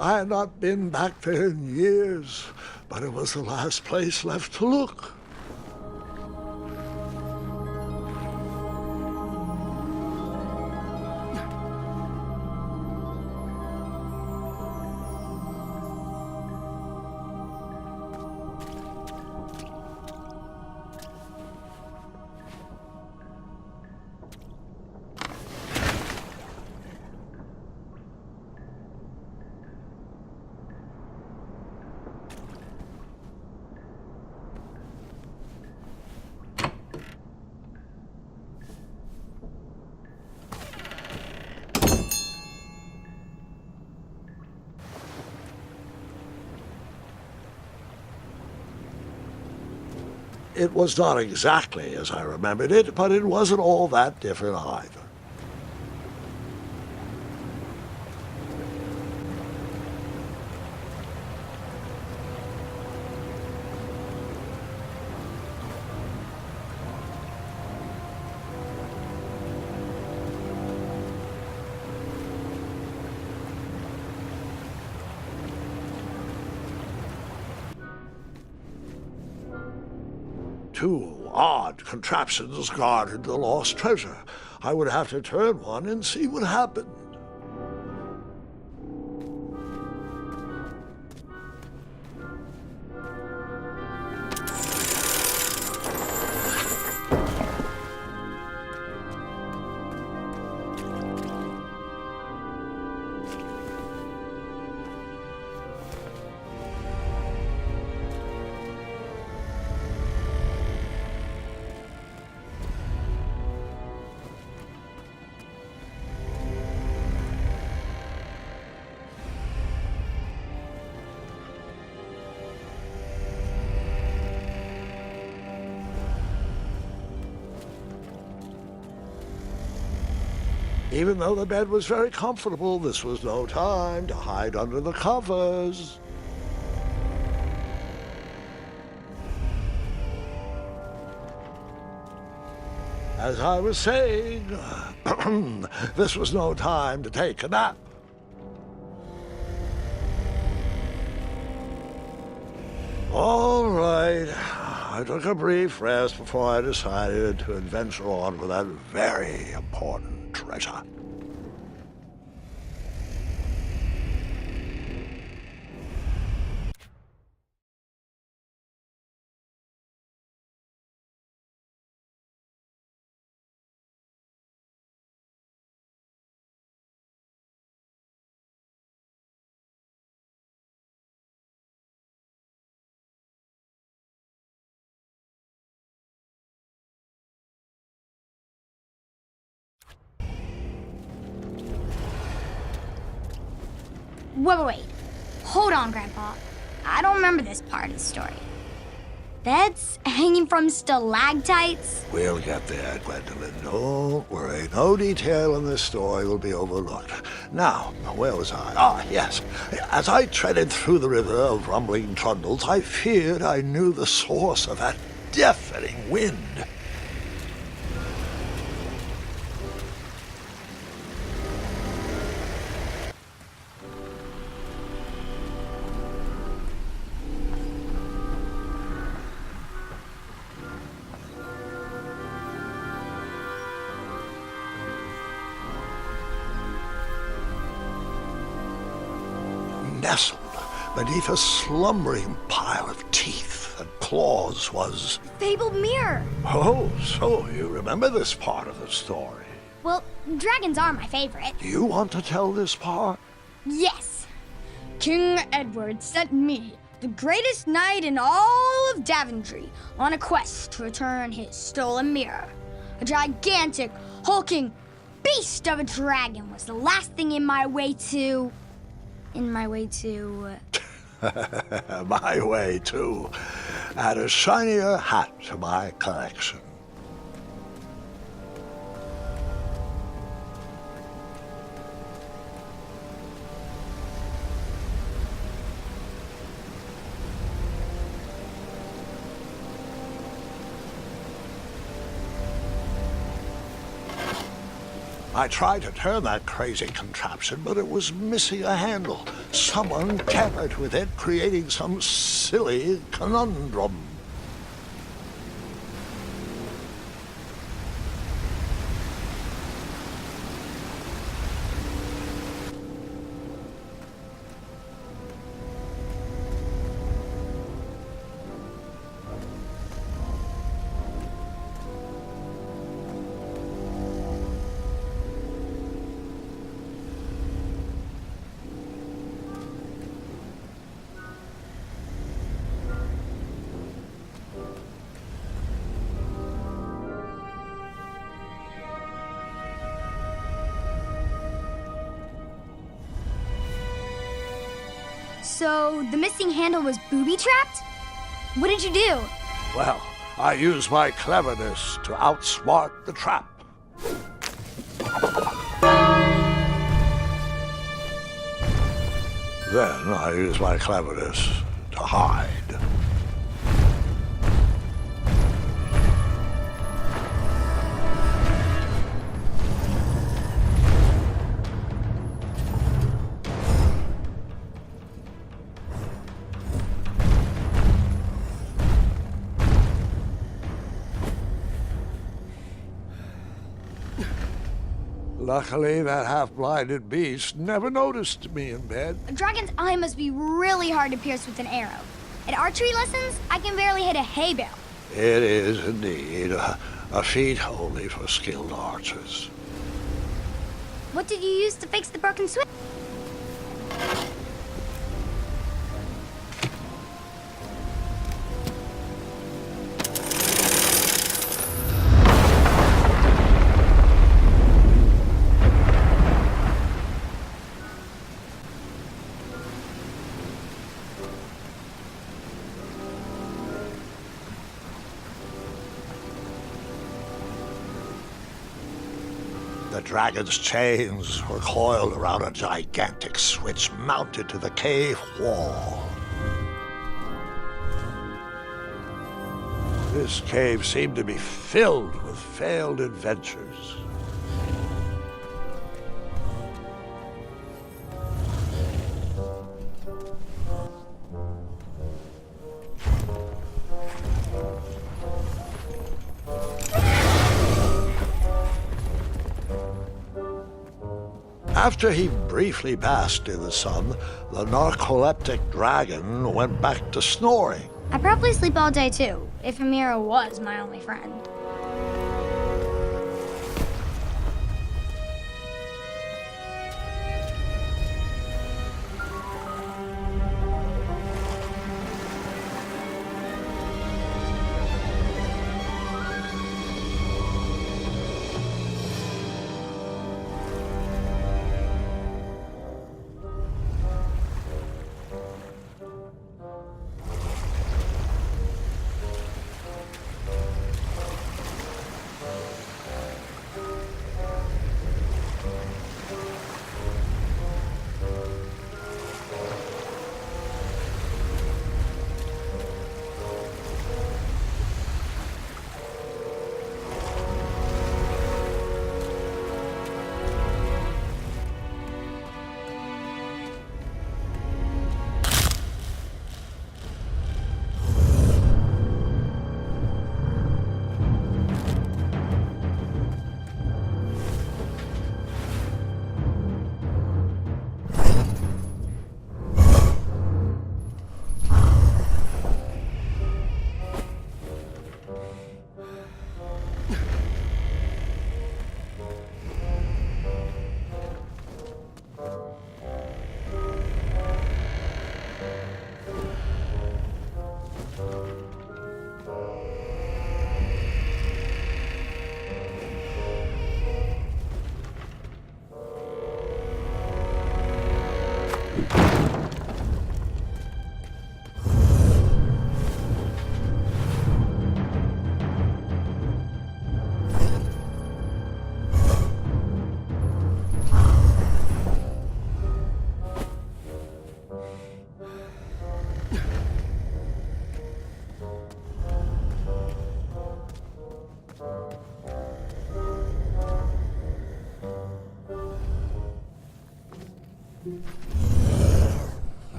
I had not been back there in years, but it was the last place left to look. It was not exactly as I remembered it, but it wasn't all that different either. Two odd contraptions guarded the lost treasure. I would have to turn one and see what happened. Even though the bed was very comfortable, this was no time to hide under the covers. As I was saying, this was no time to take a nap. All right, I took a brief rest before I decided to adventure on with that very important treasure. Wait. Hold on, Grandpa. I don't remember this part of the story. Beds hanging from stalactites? We'll get there, Gwendolyn. Don't worry. No detail in this story will be overlooked. Now, where was I? Ah, yes. As I treaded through the river of rumbling trundles, I feared I knew the source of that deafening wind. Nestled beneath a slumbering pile of teeth and claws was... Fabled mirror. Oh, so you remember this part of the story. Well, dragons are my favorite. Do you want to tell this part? Yes. King Edward sent me, the greatest knight in all of Daventry, on a quest to return his stolen mirror. A gigantic, hulking beast of a dragon was the last thing in my way to... My way to add a shinier hat to my collection. I tried to turn that crazy contraption, but it was missing a handle. Someone tampered with it, creating some silly conundrum. So, the missing handle was booby-trapped? What did you do? Well, I used my cleverness to outsmart the trap. Then I used my cleverness to hide. Luckily, that half-blinded beast never noticed me in bed. A dragon's eye must be really hard to pierce with an arrow. At archery lessons, I can barely hit a hay bale. It is indeed a feat only for skilled archers. What did you use to fix the broken switch? The dragon's chains were coiled around a gigantic switch mounted to the cave wall. This cave seemed to be filled with failed adventures. After he briefly basked in the sun, the narcoleptic dragon went back to snoring. I probably sleep all day too, if Amira was my only friend.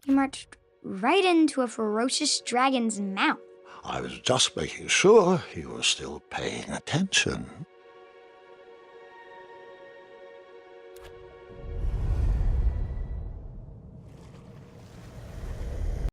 He marched right into a ferocious dragon's mouth. I was just making sure you were still paying attention.